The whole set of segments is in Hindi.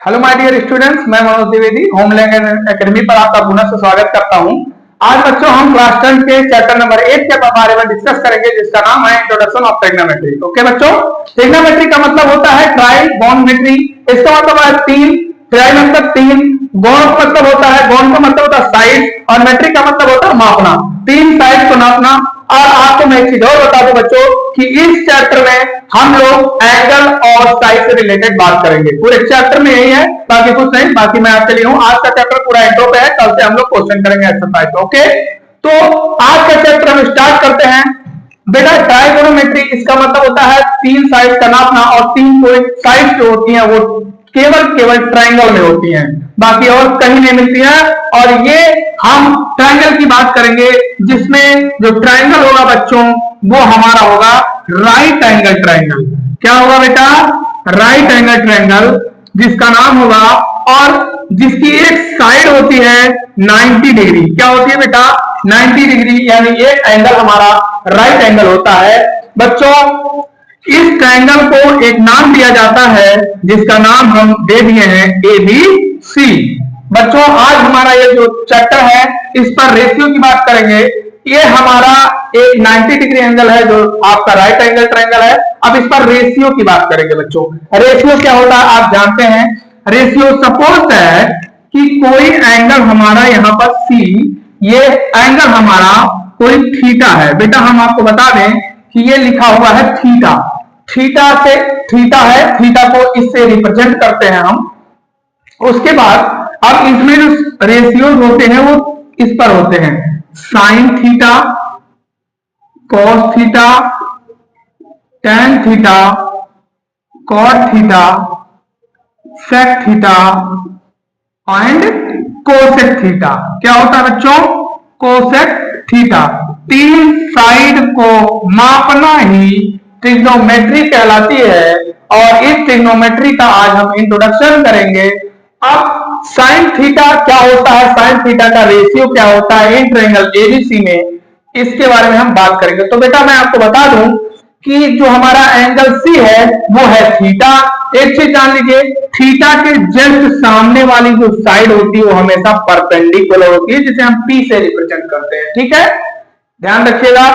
हेलो माय डियर स्टूडेंट्स, मैं Manoj Dwivedi home language academy पर आपका पुनः से स्वागत करता हूं। आज बच्चों हम क्लास 10 के चैप्टर नंबर 8 के बारे में डिस्कस करेंगे, जिसका नाम है इंट्रोडक्शन ऑफ ट्रिग्नोमेट्री। ओके बच्चों, ट्रिग्नोमेट्री का मतलब होता है ट्राइगोनोमेट्री। इसका मतलब है तीन, ट्राई मतलब तीन, गोन का मतलब होता है, गोन का मतलब होता है साइड, और मेट्रिक का मतलब होता है मापना, तीन साइड को नापना। और आपको मैं एक चीज और बता दूं बच्चों कि इस चैप्टर में हम लोग एंगल और साइड से रिलेटेड बात करेंगे। पूरे चैप्टर में यही है, बाकी कुछ नहीं। बाकी मैं आपके लिए हूं, आज का चैप्टर पूरा इंट्रो पे है, कल से हम लोग क्वेश्चन करेंगे एक्सरसाइज। ओके, तो आज का चैप्टर हम स्टार्ट करते हैं। बेटा ट्राइगोनोमेट्री, इसका मतलब होता है तीन साइड का नापना, और तीन साइड जो होती है वो केवल ट्रायंगल में होती हैं, बाकी और कहीं नहीं मिलती हैं। और ये हम ट्रायंगल की बात करेंगे, जिसमें जो ट्रायंगल होगा बच्चों वो हमारा होगा राइट एंगल ट्रायंगल। क्या होगा बेटा? राइट एंगल ट्रायंगल, जिसका नाम होगा, और जिसकी एक साइड होती है 90 डिग्री। क्या होती है बेटा? 90 डिग्री, यानी एक एंगल हमारा राइट एंगल होता है। बच्चों इस ट्रायंगल को एक नाम दिया जाता है, जिसका नाम हम दे दिए हैं ABC। बच्चों आज हमारा ये जो चैप्टर है, इस पर रेशियो की बात करेंगे। ये हमारा एक 90 डिग्री एंगल है, जो आपका राइट एंगल ट्रायंगल है। अब इस पर रेशियो की बात करेंगे बच्चों। रेशियो क्या होता है आप जानते हैं। रेशियो सपोज है कि कोई एंगल हमारा यहाँ पर C, ये एंगल हमारा कोई थीटा है। बेटा हम आपको बता दें कि ये लिखा हुआ है थीटा। थीटा से थीटा है, थीटा को इससे रिप्रेजेंट करते हैं हम। उसके बाद अब इसमें जो रेशियो होते हैं वो इस पर होते हैं, sine theta, cos theta, tan theta, cot theta, sec theta and cosec theta. क्या होता है बच्चों? Cosec theta. तीन साइड को मापना ही ट्रिग्नोमेट्री कहलाती है, और इस ट्रिग्नोमेट्री का आज हम इंट्रोडक्शन करेंगे। अब साइन थीटा क्या होता है, साइन थीटा का रेशियो क्या होता है इन ट्रायंगल ABC में, इसके बारे में हम बात करेंगे। तो बेटा मैं आपको बता दूं कि जो हमारा एंगल C है वो है थीटा। एक चीज जान लीजिए, थीटा के जस्ट सामने वाली जो साइड होती है वो हमेशा परपेंडिकुलर होती है, जिसे हम P से रिप्रेजेंट करते हैं। ठीक है, ध्यान रखिएगा।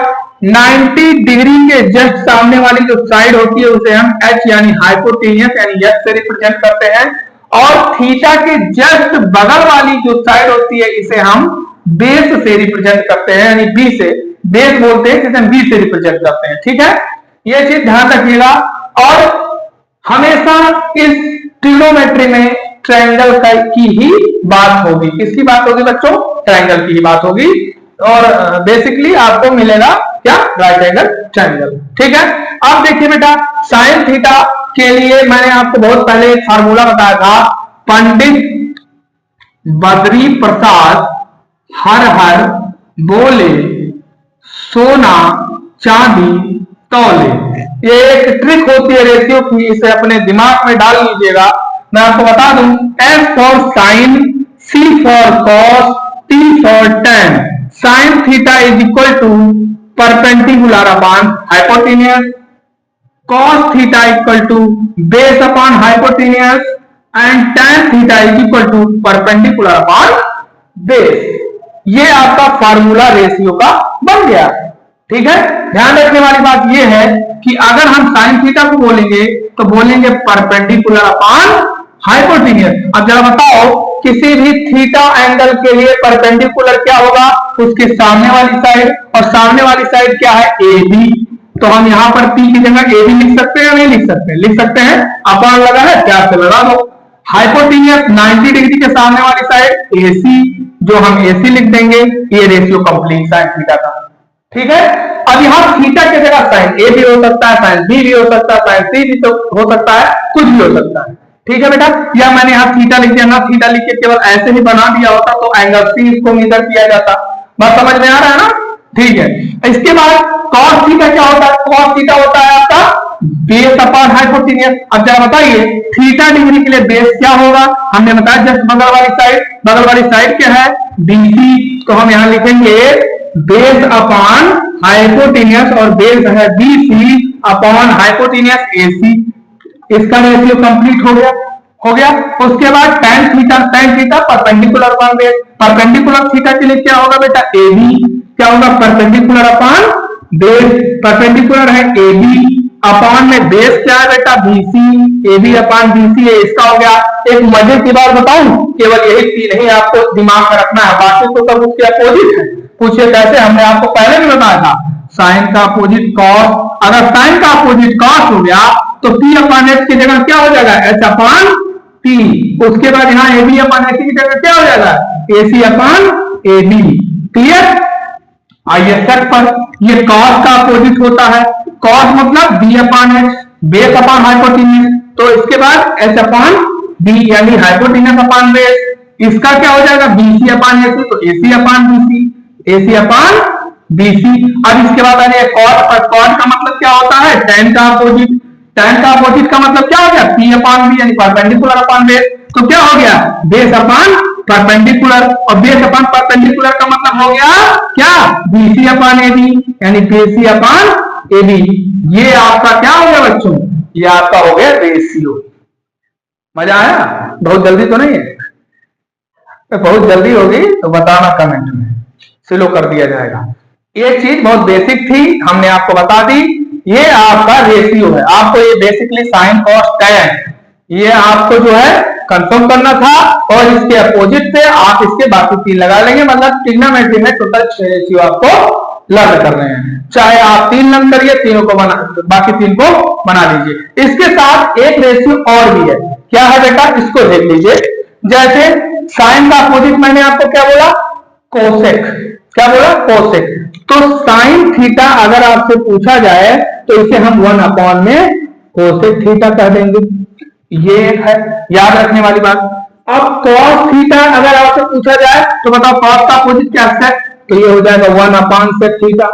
90 डिग्री के जस्ट सामने वाली जो साइड होती है उसे हम H यानी हाइपोटेन्यूस यानी H से रिप्रेजेंट करते हैं, और थीटा के जस्ट बगल वाली जो साइड होती है इसे हम बेस से रिप्रेजेंट करते हैं, यानी B से, बेस बोलते हैं जिसे हम B से रिप्रेजेंट करते हैं। ठीक है, ये चीज ध्यान रखिएगा। और हमेशा इस ट्रिग्नोमेट्री में ट्रायंगल की ही बात होगी। किसकी बात होगी बच्चों? ट्रायंगल की ही बात होगी। और बेसिकली आपको मिलेगा क्या? Right angle triangle. ठीक है, अब देखिए बेटा, साइन थीटा के लिए मैंने आपको बहुत पहले एक फार्मूला बताया था, पंडित बद्री प्रसाद हर हर बोले सोना चांदी तौले। ये एक ट्रिक होती है रेशियो की, इसे अपने दिमाग में डाल लीजिएगा। मैं आपको बता दूं, S for sine, C for cos, T for tan. Sine theta is equal to perpendicular upon hypotenuse, cos theta equal to base upon hypotenuse, and tan theta is equal to perpendicular upon base. ये आपका फार्मूला रेशियो का बन गया। ठीक है, ध्यान रखने वाली बात यह है कि अगर हम साइन थीटा को बोलेंगे तो बोलेंगे परपेंडिकुलर अपॉन हाइपोटेन्यूस। अब जरा बताओ, किसी भी थीटा एंगल के लिए परपेंडिकुलर क्या होगा? उसके सामने वाली साइड, और सामने वाली साइड क्या है? AB। तो हम यहां पर P की जगह AB लिख सकते हैं या नहीं लिख सकते? लिख सकते हैं। अपॉन लगा है, क्या से लगा दो। हाइपोटेन्यूस 90 डिग्री के सामने वाली साइड AC, जो हम AC लिख देंगे। ये रेशियो कंप्लीट साइन थीटा का। ठीक है, अब यहां थीटा की जगह साइन A भी हो सकता है, साइन B भी हो सकता है, साइन C भी तो हो सकता है, कुछ भी हो सकता है। ठीक है बेटा, या मैंने यहां थीटा लिख दिया ना, थीटा लिख के केवल ऐसे ही बना दिया होता तो एंगल C इसको मेजर किया जाता। बात समझ में आ रहा है ना? ठीक है, इसके बाद कॉस थीटा क्या होता है? कॉस थीटा होता है आपका बेस अपॉन हाइपोटेन्यूस। अब जरा बताइए, थीटा डिग्री के लिए बेस क्या होगा? हमने बताया जस्ट बगल वाली साइड, बगल वाली साइड क्या है? BC। तो हम यहां लिखेंगे बेस अपॉन हाइपोटेन्यूस, और बेस है BC अपॉन हाइपोटेन्यूस AC। इसका रेशियो कंप्लीट हो गया। हो गया। उसके बाद tan theta perpendicular upon base, perpendicular theta के लिए क्या होगा बेटा, ए बी, क्या होगा, परपेंडिकुलर अपॉन बेस, परपेंडिकुलर है ए बी अपॉन में बेस क्या है बेटा, BC, A B upon BC है, इसका हो गया। एक मजे की बात बताऊं, केवल यही तीन ही आपको दिमाग में रखना है, बाकी तो सब उसके अपोजिट है। पूछिए कैसे, हमने आपको पहले भी बताया था, साइन का अपोजिट कॉस, अगर साइन का अपोजिट कॉस हो गया तो पी अपॉन एच की जगह क्या हो जाएगा, एच अपॉन पी। उसके बाद यहाँ ए बी अपॉन एच की जगह क्या हो जाएगा, A C upon A B. Clear. आइए सेट पर, ये कॉस का अपोजिट होता है, कॉस मतलब B upon H, base upon hypotenuse, तो इसके बाद एच अपॉन बी यानी हाइपोटेन्यूज अपॉन बेस। इसका क्या हो जाएगा, बीसी अपॉन एसी, तो AC upon BC, AC upon BC. अब इसके बाद आ जाए कॉट पर, कॉट का मतलब क्या होता है, tan का अपोजिट, tan का अपोजिट का मतलब क्या हो गया, पी अपॉन बी यानी परपेंडिकुलर अपॉन बेस, तो क्या हो गया, बेस अपॉन परपेंडिकुलर, और बेस अपॉन परपेंडिकुलर का मतलब हो गया क्या, बीसी अपॉन एबी यानी बीसी अपॉन एबी। ये आपका क्या हो गया बच्चों, ये आपका हो गया रेशियो। मजा आया, बहुत जल्दी तो नहीं है, बहुत जल्दी होगी तो बताना कमेंट में, स्लो कर दिया जाएगा। ये चीज बहुत बेसिक थी, हमने आपको बता दी। ये आपका रेशियो है, आपको ये बेसिकली साइन कॉस टैन ये आपको जो है कंफर्म करना था, और इसके अपोजिट से आप इसके बाकी तीन लगा लेंगे, मतलब ट्रिग्नोमेट्री में टोटल 6 रेशियो आपको लर्न कर रहे हैं। चाहे आप 3 लर्न करिए, तीनों को बना, बाकी 3 को बना लीजिए। इसके साथ एक रेशियो और भी है, क्या है बेटा, इसको देख लीजिए। जैसे साइन का अपोजिट मैंने आपको क्या बोला, कोसेक, क्या बोला, कोसेक। तो साइन थीटा अगर आपसे पूछा जाए तो इसे हम 1 अपॉन में कोसेक थीटा कह देंगे, ये है याद रखने वाली बात। अब कॉस थीटा अगर आपसे पूछा जाए तो बताओ कॉस का अपोजिट क्या है, तो ये हो जाएगा 1 अपॉन सेक थीटा,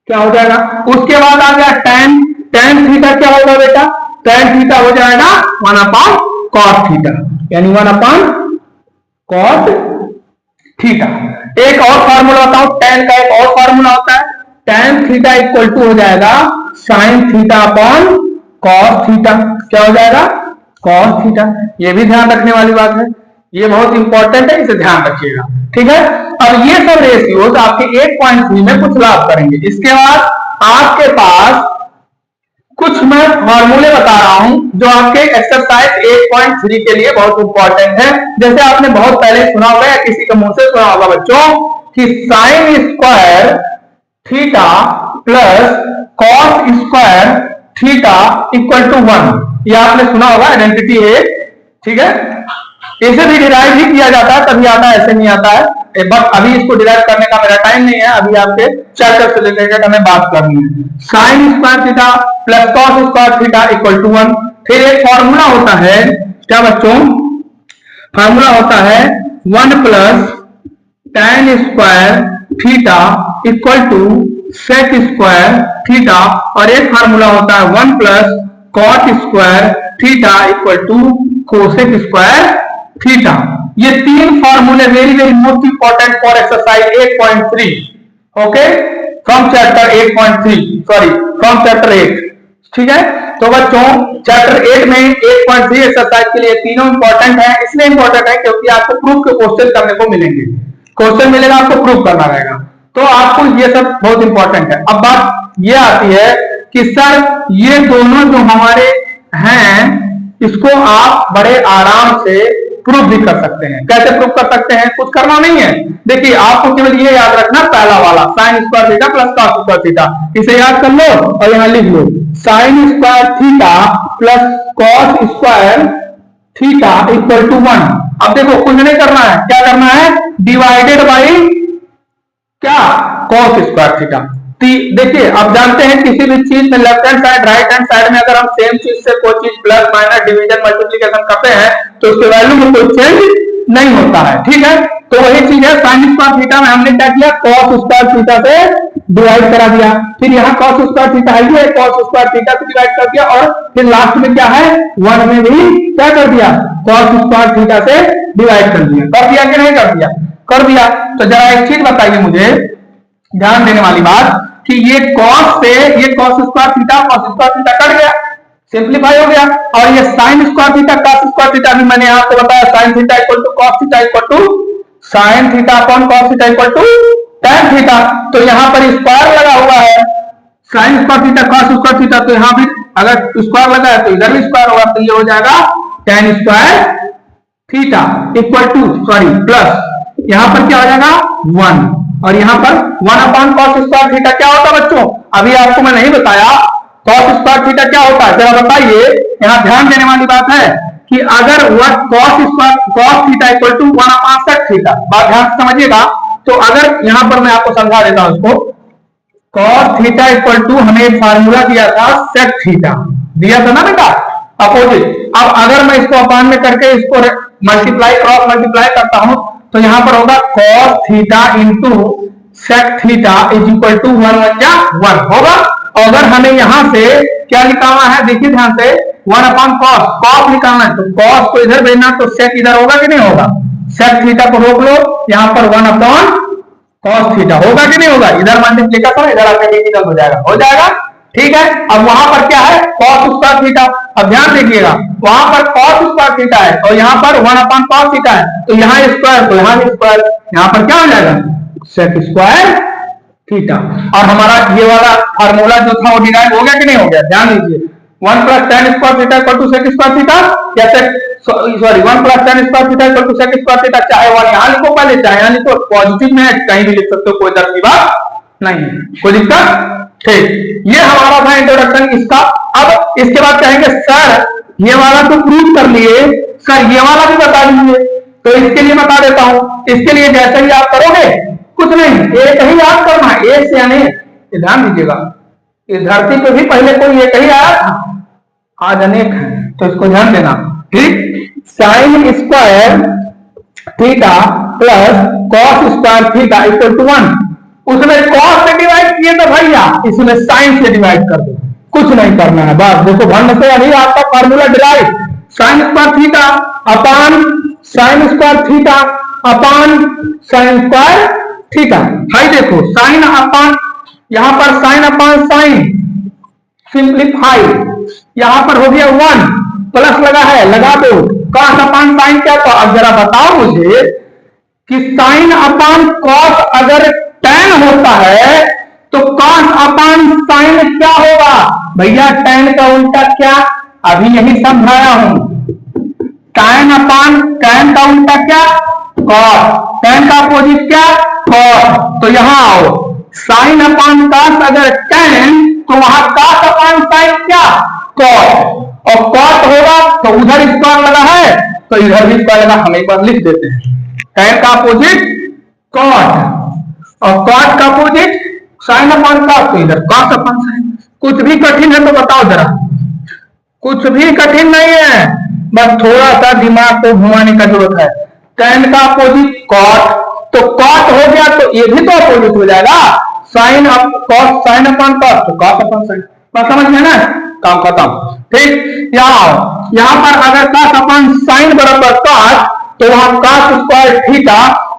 क्या हो जाएगा। उसके बाद आ गया tan, tan थीटा क्या होगा बेटा, tan थीटा हो जाएगा 1 अपॉन कॉस थीटा यानी 1 अपॉन कॉस थीटा। एक और फार्मूला बताओ, tan का एक और फार्मूला होता है, tan थीटा इक्वल टू हो जाएगा sign theta upon cos theta, क्या हो जाएगा, कॉस थीटा। ये भी ध्यान रखने वाली बात है, ये बहुत इंपॉर्टेंट है, इसे ध्यान रखिएगा, ठीक है। अब ये सब रेशियोज आपके 8.3 में कुछ लाभ करेंगे। इसके बाद आपके पास कुछ मैं फॉर्मूले बता रहा हूं जो आपके एक्सरसाइज 8.3 के लिए बहुत इंपॉर्टेंट है। जैसे आपने बहुत पहले सुना होगा या किसी के मुंह से सुना होगा बच्चों कि sine square theta plus cos square theta equal to 1, ये आपने सुना होगा, आइडेंटिटी है, ठीक है। इसे भी डिराइव ही किया जाता है, तभी आता है, ऐसे नहीं आता है। बट अभी इसको डिराइव करने का मेरा टाइम नहीं है, अभी आपके चैप्टर से रिलेटेड हमें बात करनी है। Sine square theta plus cos square theta equal to 1। फिर एक फॉर्मूला होता है, क्या बच्चों, फॉर्मूला होता है 1 plus tan square theta equal to sec square theta, और एक फार्मूला होता है 1 plus cot square theta equal to cosec square theta. ये 3 फार्मूले very very most important for exercise 8.3, okay, from chapter 8.3, sorry from chapter 8, ठीक है। तो बच्चों चैप्टर 8 में 8.3 एक्सरसाइज के लिए तीनों इंपॉर्टेंट है, इसलिए इंपॉर्टेंट है क्योंकि आपको प्रूफ के क्वेश्चन करने को मिलेंगे, क्वेश्चन मिलेगा आपको प्रूफ करना रहेगा, तो आपको ये सब बहुत इंपॉर्टेंट है। अब बात ये आती है कि सर ये दोनों जो हमारे हैं इसको आप बड़े आराम से प्रूफ भी कर सकते हैं। कैसे प्रूफ कर सकते हैं, कुछ करना नहीं है, देखिए आपको केवल ये याद रखना, पहला वाला sine square theta plus cos square theta, इसे याद कर लो और यहां लिख लो sine square theta plus cos square theta equal to 1। अब देखो कुछ नहीं करना है, क्या करना है, डिवाइडेड बाई क्या, कॉस स्क्वायर थीटा। देखिए आप जानते हैं किसी भी चीज में left hand side right hand side में अगर हम सेम चीज से कोई चीज प्लस माइनस डिवीजन मल्टीप्लिकेशन करते हैं तो उसके वैल्यू में कोई चेंज नहीं होता है, ठीक है। तो वही चीज है साइन स्क्वायर थीटा में हमने क्या किया, कॉस स्क्वायर थीटा से डिवाइड करा दिया, फिर यहाँ कॉस स्क्वायर थीटा है, कॉस स्क्वायर थीटा से डिवाइड कर दिया, और फिर लास्ट में क्या है 1 में भी क्या कर दिया, कॉस स्क्वायर थीटा से डिवाइड कर दिया कि नहीं कर दिया, कर दिया। तो जरा एक चीज बताइए मुझे, ध्यान देने वाली बात कि ये कॉस से ये कॉस स्क्वायर थीटा कट गया, सिंप्लीफाई हो गया। और ये sine square theta cos square theta भी मैंने आपको बताया, sine theta equal to cos theta equal to sine theta upon cos theta equal to tan theta. तो यहाँ पर स्क्वायर लगा हुआ है, sine square theta cos square theta, तो यहाँ भी अगर स्क्वायर लगा है तो इधर भी स्क्वायर होगा, तो ये हो जाएगा tan square theta equal to sorry plus यहाँ पर क्या हो जाएगा 1, और यहाँ पर 1 अपॉन कॉस स्क्वायर थीटा क्या होता है बच्चों, अभी आपको मैं नहीं बताया कॉस स्क्वायर थीटा क्या होता है, जरा बताइए। यहाँ ध्यान देने वाली बात है कि अगर वह cos theta equal to 1 upon sec theta, बात ध्यान से समझिएगा। तो अगर यहाँ पर मैं आपको समझा देता हूं उसको, कॉस थीटा इक्वल टू हमें एक फार्मूला दिया था सेक थीटा, दिया था ना बेटा अपोजिट। अब अगर मैं इसको अपान में करके इसको मल्टीप्लाई क्रॉस मल्टीप्लाई करता हूं तो यहां पर होगा cos theta into sec theta is equal to 1 होगा। और अगर हमें यहां से क्या निकालना है, देखिए ध्यान से, 1 अपॉन कॉस निकालना है, तो कॉस को इधर भेजना तो सेक इधर होगा कि नहीं होगा, सेक थीटा को रोक लो, यहां पर 1 अपॉन कॉस थीटा होगा कि नहीं होगा, इधर मल्टीप्लिकेशन था, इधर आकर डिविजन हो जाएगा, ठीक है। अब वहां पर क्या है कॉस स्क्वायर थीटा, अब ध्यान देखिएगा वहां पर कॉस स्क्वायर थीटा है और यहाँ पर 1 अपॉन कॉस थीटा है, तो यहाँ स्क्वायर तो यहाँ भी स्क्वायर, यहाँ पर क्या हो जाएगा सेक स्क्वायर थीटा। और हमारा ये वाला फार्मूला जो था वो डिराइव हो गया कि नहीं हो गया, ध्यान दीजिए 1 plus tan square theta equal to sec square theta, या sorry 1 plus tan square theta equal to sec square theta, चाहे 1 यहाँ लिखो पहले चाहे यहाँ लिखो, पॉजिटिव में कहीं भी लिख सकते हो, कोई दर्द की बात नहीं है, कोई दिक्कत। ठीक, ये हमारा था इंट्रोडक्शन इसका। अब इसके बाद कहेंगे सर ये वाला तो प्रूव कर लिए, सर ये वाला भी बता दीजिए, तो इसके लिए बता देता हूं। इसके लिए जैसे ही आप करोगे कुछ नहीं, एक ही याद करना, एक से यानी ध्यान दीजिएगा, इस धरती पे भी पहले कोई एक ही आया था, आज अनेक है, तो इसको ध्यान देना। ठीक, sine square theta plus cos square theta equal to 1, उसमें कॉस से डिवाइड किए तो भैया इसमें साइन से डिवाइड कर दो, कुछ नहीं करना है, बस देखो भन्न से अभी आपका formula derive, sign square theta upon sign square theta upon sign square theta. भाई देखो साइन अपान, यहां पर साइन अपान साइन सिंप्लीफाई, यहां पर हो गया 1 प्लस लगा है लगा दो, कॉस अपान साइन क्या, तो अब जरा बताओ मुझे कि साइन अपान कॉस अगर tan होता है तो कॉस अपान साइन क्या होगा भैया, tan का उल्टा क्या, अभी यही समझाया हूं, tan अपान tan का उल्टा क्या कॉस, tan का अपोजिट क्या कॉस, तो यहां आओ साइन अपान कॉस अगर tan तो वहां कॉस अपान साइन क्या कॉस, और कॉस होगा तो उधर स्क्वायर लगा है तो इधर भी स्क्वायर लगा, हम एक बार लिख देते हैं, tan का अपोजिट कॉस और कॉस का अपोजिट साइन अपॉन कॉस, तो इधर कॉस अपॉन साइन। कुछ भी कठिन है तो बताओ जरा, कुछ भी कठिन नहीं है, बस थोड़ा सा दिमाग को घुमाने का जरूरत है। tan का अपोजिट कॉस, तो कॉस हो गया तो ये भी तो अपोजिट हो जाएगा, sine up cos sine upon cos तो कॉस अपॉन साइन, बात समझ में ना, काम खत्म। ठीक, यहाँ पर अगर कॉस अपॉन साइन बराबर कॉस तो वहां कॉस स्क्वायर थीटा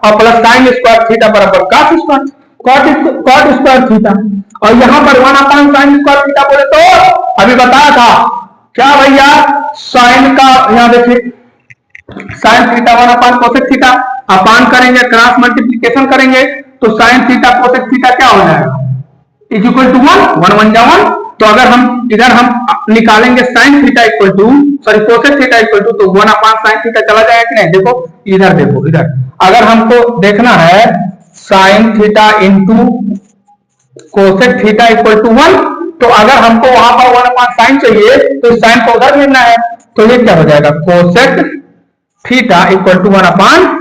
और प्लस साइन स्क्वायर थीटा बराबर cos square cot square theta, और यहां पर 1 अपॉन साइन स्क्वायर थीटा बोले तो अभी बताया था क्या भैया, साइन का यहां देखिए sine theta 1 upon cosec theta, upon करेंगे क्रॉस मल्टीप्लिकेशन करेंगे तो साइन थीटा कोसेक थीटा क्या हो जाएगा इज इक्वल टू 1 1 जा 1, तो अगर हम इधर हम निकालेंगे sine theta equal to sorry cosec theta equal to, तो 1 अपॉन साइन थीटा चला जाएगा कि नहीं, देखो इधर देखो, इधर अगर हमको देखना है sine theta into cosec theta equal to 1, तो अगर हमको वहां पर 1 अपॉन साइन चाहिए तो इस साइन को उधर भेजना है, तो ये क्या हो जाएगा cosec theta equal to 1 upon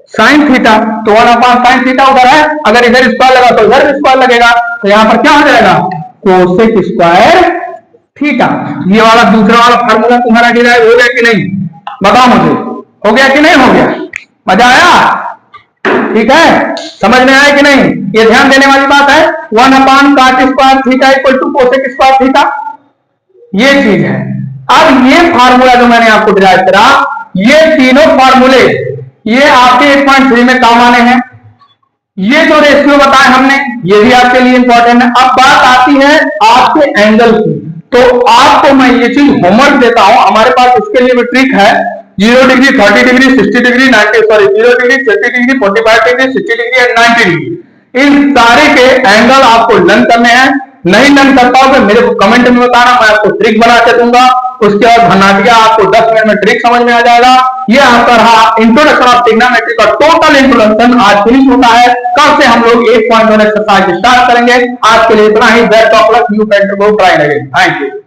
sine theta, तो 1 अपॉन साइन थीटा उधर है, अगर इधर स्क्वायर लगा तो इधर भी स्क्वायर लगेगा, तो यहां पर क्या हो जाएगा कोसेक स्क्वायर थीटा। ये वाला दूसरा वाला फार्मूला तुम्हारा डिराइव हो गया कि नहीं, बताओ मुझे, हो गया कि नहीं हो गया, मजा आया, ठीक है, समझ में आया कि नहीं, ये ध्यान देने वाली बात है। 1 upon cot square theta equal to cosec square theta, ये चीज है। अब ये फार्मूला जो मैंने आपको डिराइव करा, ये तीनों फार्मूले ये आपके 1.3 में काम आने हैं, ये जो रेशियो बताए हमने ये भी आपके लिए इंपॉर्टेंट है। अब बात आती है आपके एंगल की, तो आपको मैं ये चीज होमवर्क देता हूं, हमारे पास इसके लिए भी ट्रिक है। 0 degree, 30 degree, 60 degree, 90 sorry 0 degree, 30 degree, 45 degree, 60 degree and 90 degree, इन सारे के एंगल आपको लर्न करने हैं। नहीं लर्न कर पाओगे मेरे को कमेंट में बताना, मैं आपको ट्रिक बना के दूंगा। उसके बाद भन्नाटिया आपको 10 मिनट में ट्रिक समझ में आ जाएगा। ये आपका रहा इंट्रोडक्शन ऑफ ट्रिग्नोमेट्री का टोटल इंट्रोडक्शन, आज फिनिश होता है। कल से हम लोग 8.1 एक्सरसाइज स्टार्ट करेंगे। आज के लिए इतना ही। Best of luck, new painter को ट्राई करेंगे। Thank you.